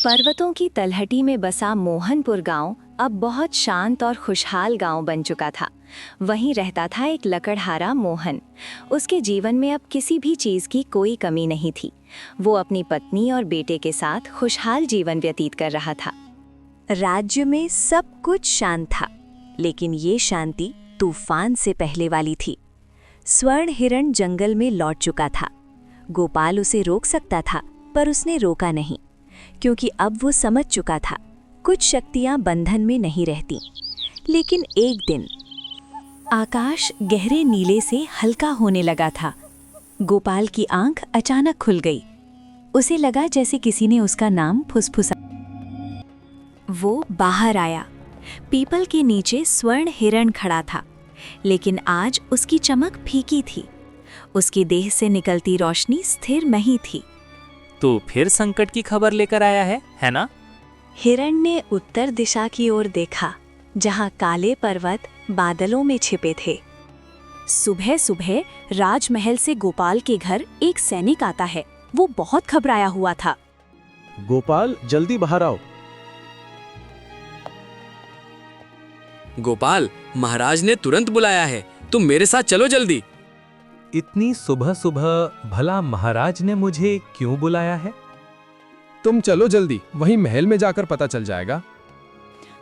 पर्वतों की तलहटी में बसा मोहनपुर गांव अब बहुत शांत और खुशहाल गांव बन चुका था। वहीं रहता था एक लकड़हारा मोहन। उसके जीवन में अब किसी भी चीज की कोई कमी नहीं थी। वो अपनी पत्नी और बेटे के साथ खुशहाल जीवन व्यतीत कर रहा था। राज्य में सब कुछ शांत था, लेकिन ये शांति तूफान से पहले वाली थी। स्वर्ण हिरण जंगल में लौट चुका था। गोपाल उसे रोक सकता था, पर उसने रोका नहीं, क्योंकि अब वो समझ चुका था कुछ शक्तियां बंधन में नहीं रहती। लेकिन एक दिन आकाश गहरे नीले से हल्का होने लगा था। गोपाल की आंख अचानक खुल गई। उसे लगा जैसे किसी ने उसका नाम फुसफुसा। वो बाहर आया। पीपल के नीचे स्वर्ण हिरण खड़ा था, लेकिन आज उसकी चमक फीकी थी। उसकी देह से निकलती रोशनी स्थिर नहीं थी। तो फिर संकट की खबर लेकर आया है ना? हिरण ने उत्तर दिशा की ओर देखा, जहां काले पर्वत बादलों में छिपे थे। सुबह सुबह राजमहल से गोपाल के घर एक सैनिक आता है। वो बहुत घबराया हुआ था। गोपाल, जल्दी बाहर आओ। गोपाल, महाराज ने तुरंत बुलाया है, तुम मेरे साथ चलो जल्दी। इतनी सुबह सुबह भला महाराज ने मुझे क्यों बुलाया है? तुम चलो जल्दी, वहीं महल में जाकर पता चल जाएगा।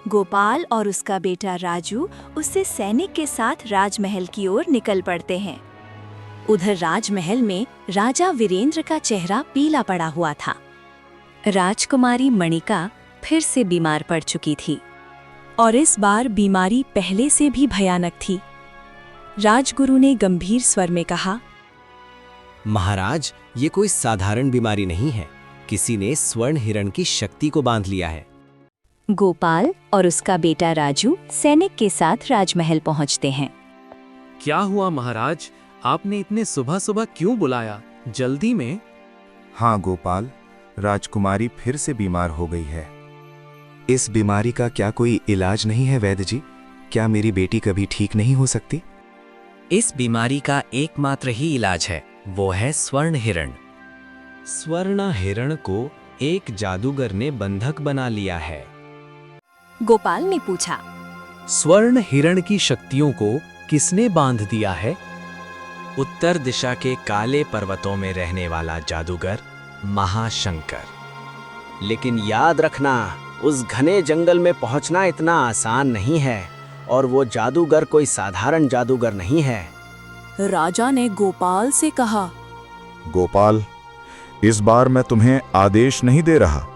गोपाल और उसका बेटा राजू उससे सैनिक के साथ राजमहल की ओर निकल पड़ते हैं। उधर राजमहल में राजा वीरेंद्र का चेहरा पीला पड़ा हुआ था। राजकुमारी मणिका फिर से बीमार पड़ चुकी थी, और इस बार बीमारी पहले से भी भयानक थी। राजगुरु ने गंभीर स्वर में कहा, महाराज, ये कोई साधारण बीमारी नहीं है। किसी ने स्वर्ण हिरण की शक्ति को बांध लिया है। गोपाल और उसका बेटा राजू सैनिक के साथ राजमहल पहुंचते हैं। क्या हुआ महाराज, आपने इतने सुबह सुबह क्यों बुलाया? जल्दी में? हाँ गोपाल, राजकुमारी फिर से बीमार हो गई है। इस बीमारी का क्या कोई इलाज नहीं है वैद्य जी? क्या मेरी बेटी कभी ठीक नहीं हो सकती? इस बीमारी का एकमात्र ही इलाज है, वो है स्वर्ण हिरण। स्वर्ण हिरण को एक जादूगर ने बंधक बना लिया है। गोपाल ने पूछा, स्वर्ण हिरण की शक्तियों को किसने बांध दिया है? उत्तर दिशा के काले पर्वतों में रहने वाला जादूगर महाशंकर। लेकिन याद रखना, उस घने जंगल में पहुंचना इतना आसान नहीं है, और वो जादूगर कोई साधारण जादूगर नहीं है। राजा ने गोपाल से कहा, गोपाल, इस बार मैं तुम्हें आदेश नहीं दे रहा,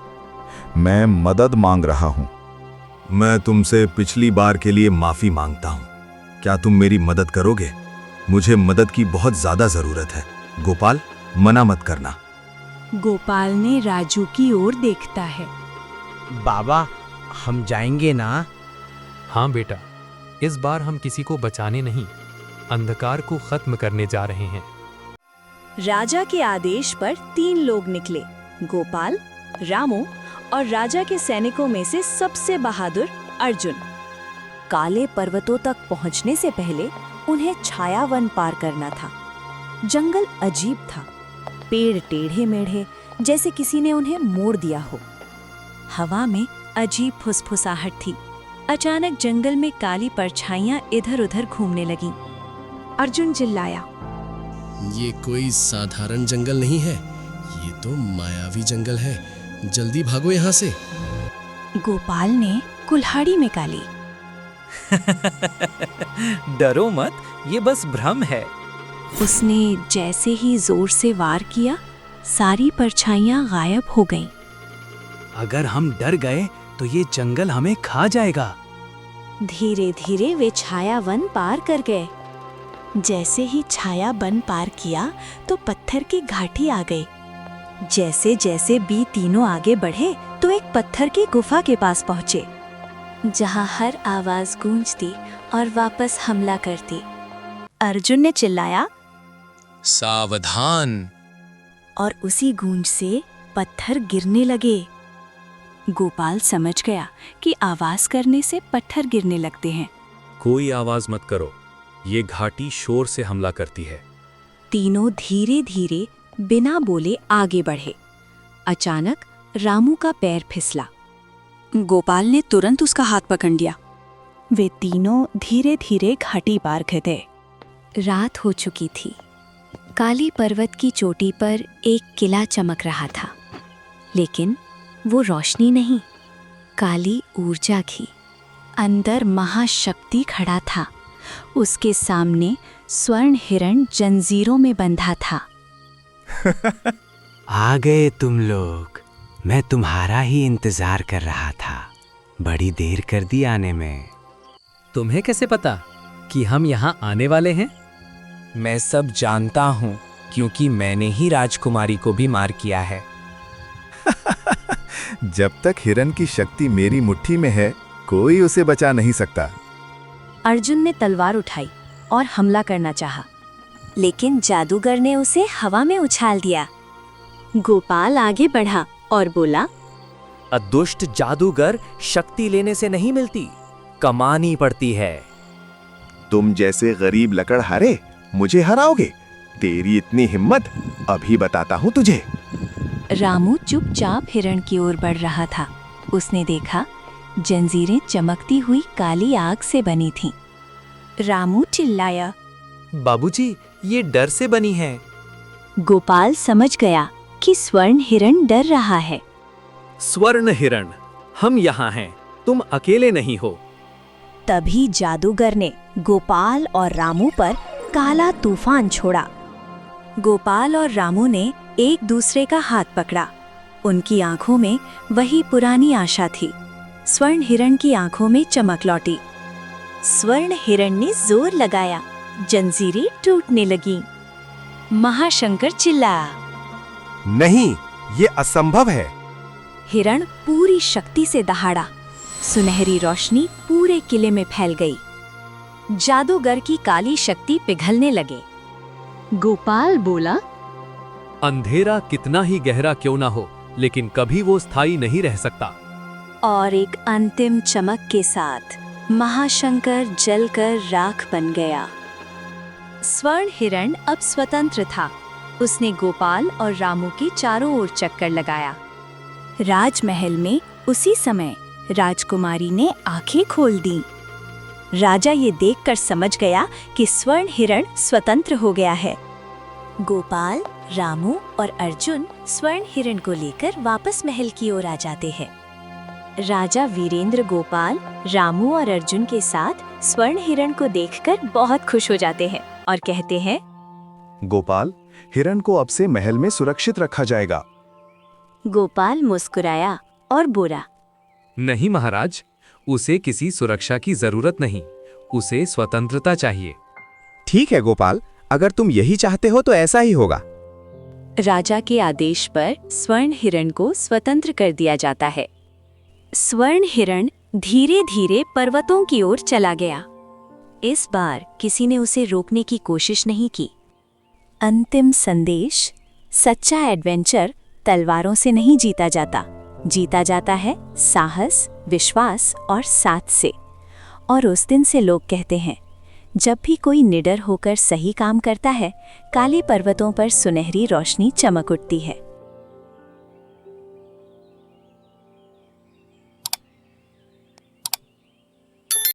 मैं मदद मांग रहा हूं। मैं तुमसे पिछली बार के लिए माफी मांगता हूं। क्या तुम मेरी मदद करोगे? मुझे मदद की बहुत ज्यादा जरूरत है। गोपाल, मना मत करना। गोपाल ने राजू की ओर देखता है। बाबा, हम जाएंगे ना? हाँ बेटा, इस बार हम किसी को बचाने नहीं, अंधकार को खत्म करने जा रहे हैं। राजा के आदेश पर 3 लोग निकले, गोपाल, रामू और राजा के सैनिकों में से सबसे बहादुर अर्जुन। काले पर्वतों तक पहुंचने से पहले उन्हें छायावन पार करना था। जंगल अजीब था, पेड़ टेढ़े मेढ़े जैसे किसी ने उन्हें मोड़ दिया हो। हवा में अजीब फुसफुसाहट थी। अचानक जंगल में काली परछाइयां इधर उधर घूमने लगीं। अर्जुन चिल्लाया, ये कोई साधारण जंगल नहीं है, ये तो मायावी जंगल है। जल्दी भागो यहाँ से। गोपाल ने कुल्हाड़ी में काली। डरो मत, ये बस भ्रम है। उसने जैसे ही जोर से वार किया, सारी परछाइयां गायब हो गईं। अगर हम डर गए तो ये जंगल हमें खा जाएगा। धीरे धीरे वे छायावन पार कर गए। जैसे ही छायावन पार किया तो पत्थर की घाटी आ गई। जैसे जैसे बी तीनों आगे बढ़े तो एक पत्थर की गुफा के पास पहुंचे, जहां हर आवाज गूंजती और वापस हमला करती। अर्जुन ने चिल्लाया, सावधान! और उसी गूंज से पत्थर गिरने लगे। गोपाल समझ गया कि आवाज करने से पत्थर गिरने लगते हैं। कोई आवाज मत करो, ये घाटी शोर से हमला करती है। तीनों धीरे धीरे बिना बोले आगे बढ़े। अचानक रामू का पैर फिसला। गोपाल ने तुरंत उसका हाथ पकड़ लिया। वे तीनों धीरे धीरे घाटी पार गए। रात हो चुकी थी। काली पर्वत की चोटी पर एक किला चमक रहा था, लेकिन वो रोशनी नहीं, काली ऊर्जा थी। अंदर महाशक्ति खड़ा था। उसके सामने स्वर्ण हिरण जंजीरों में बंधा था। आ गए तुम लोग, मैं तुम्हारा ही इंतजार कर रहा था। बड़ी देर कर दी आने में। तुम्हें कैसे पता कि हम यहाँ आने वाले हैं? मैं सब जानता हूँ, क्योंकि मैंने ही राजकुमारी को भी मार किया है। जब तक हिरन की शक्ति मेरी मुट्ठी में है, कोई उसे बचा नहीं सकता। अर्जुन ने तलवार उठाई और हमला करना चाहा, लेकिन जादूगर ने उसे हवा में उछाल दिया। गोपाल आगे बढ़ा और बोला, दुष्ट जादूगर शक्ति लेने से नहीं मिलती, कमानी पड़ती है। तुम जैसे गरीब लकड़हारे मुझे हराओगे? तेरी इतनी हिम्मत, अभी बताता हूँ तुझे। रामू चुपचाप हिरण की ओर बढ़ रहा था। उसने देखा जंजीरें चमकती हुई काली आग से बनी थीं। रामू चिल्लाया, बाबूजी, ये डर से बनी है। गोपाल समझ गया कि स्वर्ण हिरण डर रहा है। स्वर्ण हिरण, हम यहाँ हैं, तुम अकेले नहीं हो। तभी जादूगर ने गोपाल और रामू पर काला तूफान छोड़ा। गोपाल और रामू ने एक दूसरे का हाथ पकड़ा। उनकी आंखों में वही पुरानी आशा थी। स्वर्ण हिरण की आंखों में चमक लौटी। स्वर्ण हिरण ने जोर लगाया, जंजीरें टूटने लगीं। महाशंकर चिल्लाया, नहीं, ये असंभव है। हिरण पूरी शक्ति से दहाड़ा। सुनहरी रोशनी पूरे किले में फैल गई। जादूगर की काली शक्ति पिघलने लगे। गोपाल बोला, अंधेरा कितना ही गहरा क्यों ना हो, लेकिन कभी वो स्थायी नहीं रह सकता। और एक अंतिम चमक के साथ महाशंकर जलकर राख बन गया। स्वर्ण हिरण अब स्वतंत्र था। उसने गोपाल और रामू के चारों ओर चक्कर लगाया। राजमहल में उसी समय राजकुमारी ने आंखें खोल दी। राजा ये देखकर समझ गया कि स्वर्ण हिरण स्वतंत्र हो गया है। गोपाल, रामू और अर्जुन स्वर्ण हिरण को लेकर वापस महल की ओर आ जाते हैं। राजा वीरेंद्र गोपाल, रामू और अर्जुन के साथ स्वर्ण हिरण को देखकर बहुत खुश हो जाते हैं और कहते हैं, गोपाल, हिरन को अब से महल में सुरक्षित रखा जाएगा। गोपाल मुस्कुराया और बोला, नहीं महाराज, उसे किसी सुरक्षा की जरूरत नहीं, उसे स्वतंत्रता चाहिए। ठीक है गोपाल, अगर तुम यही चाहते हो तो ऐसा ही होगा। राजा के आदेश पर स्वर्ण हिरण को स्वतंत्र कर दिया जाता है। स्वर्ण हिरण धीरे धीरे पर्वतों की ओर चला गया। इस बार किसी ने उसे रोकने की कोशिश नहीं की। अंतिम संदेश, सच्चा एडवेंचर तलवारों से नहीं जीता जाता, जीता जाता है साहस, विश्वास और साथ से। और उस दिन से लोग कहते हैं, जब भी कोई निडर होकर सही काम करता है, काले पर्वतों पर सुनहरी रोशनी चमक उठती है।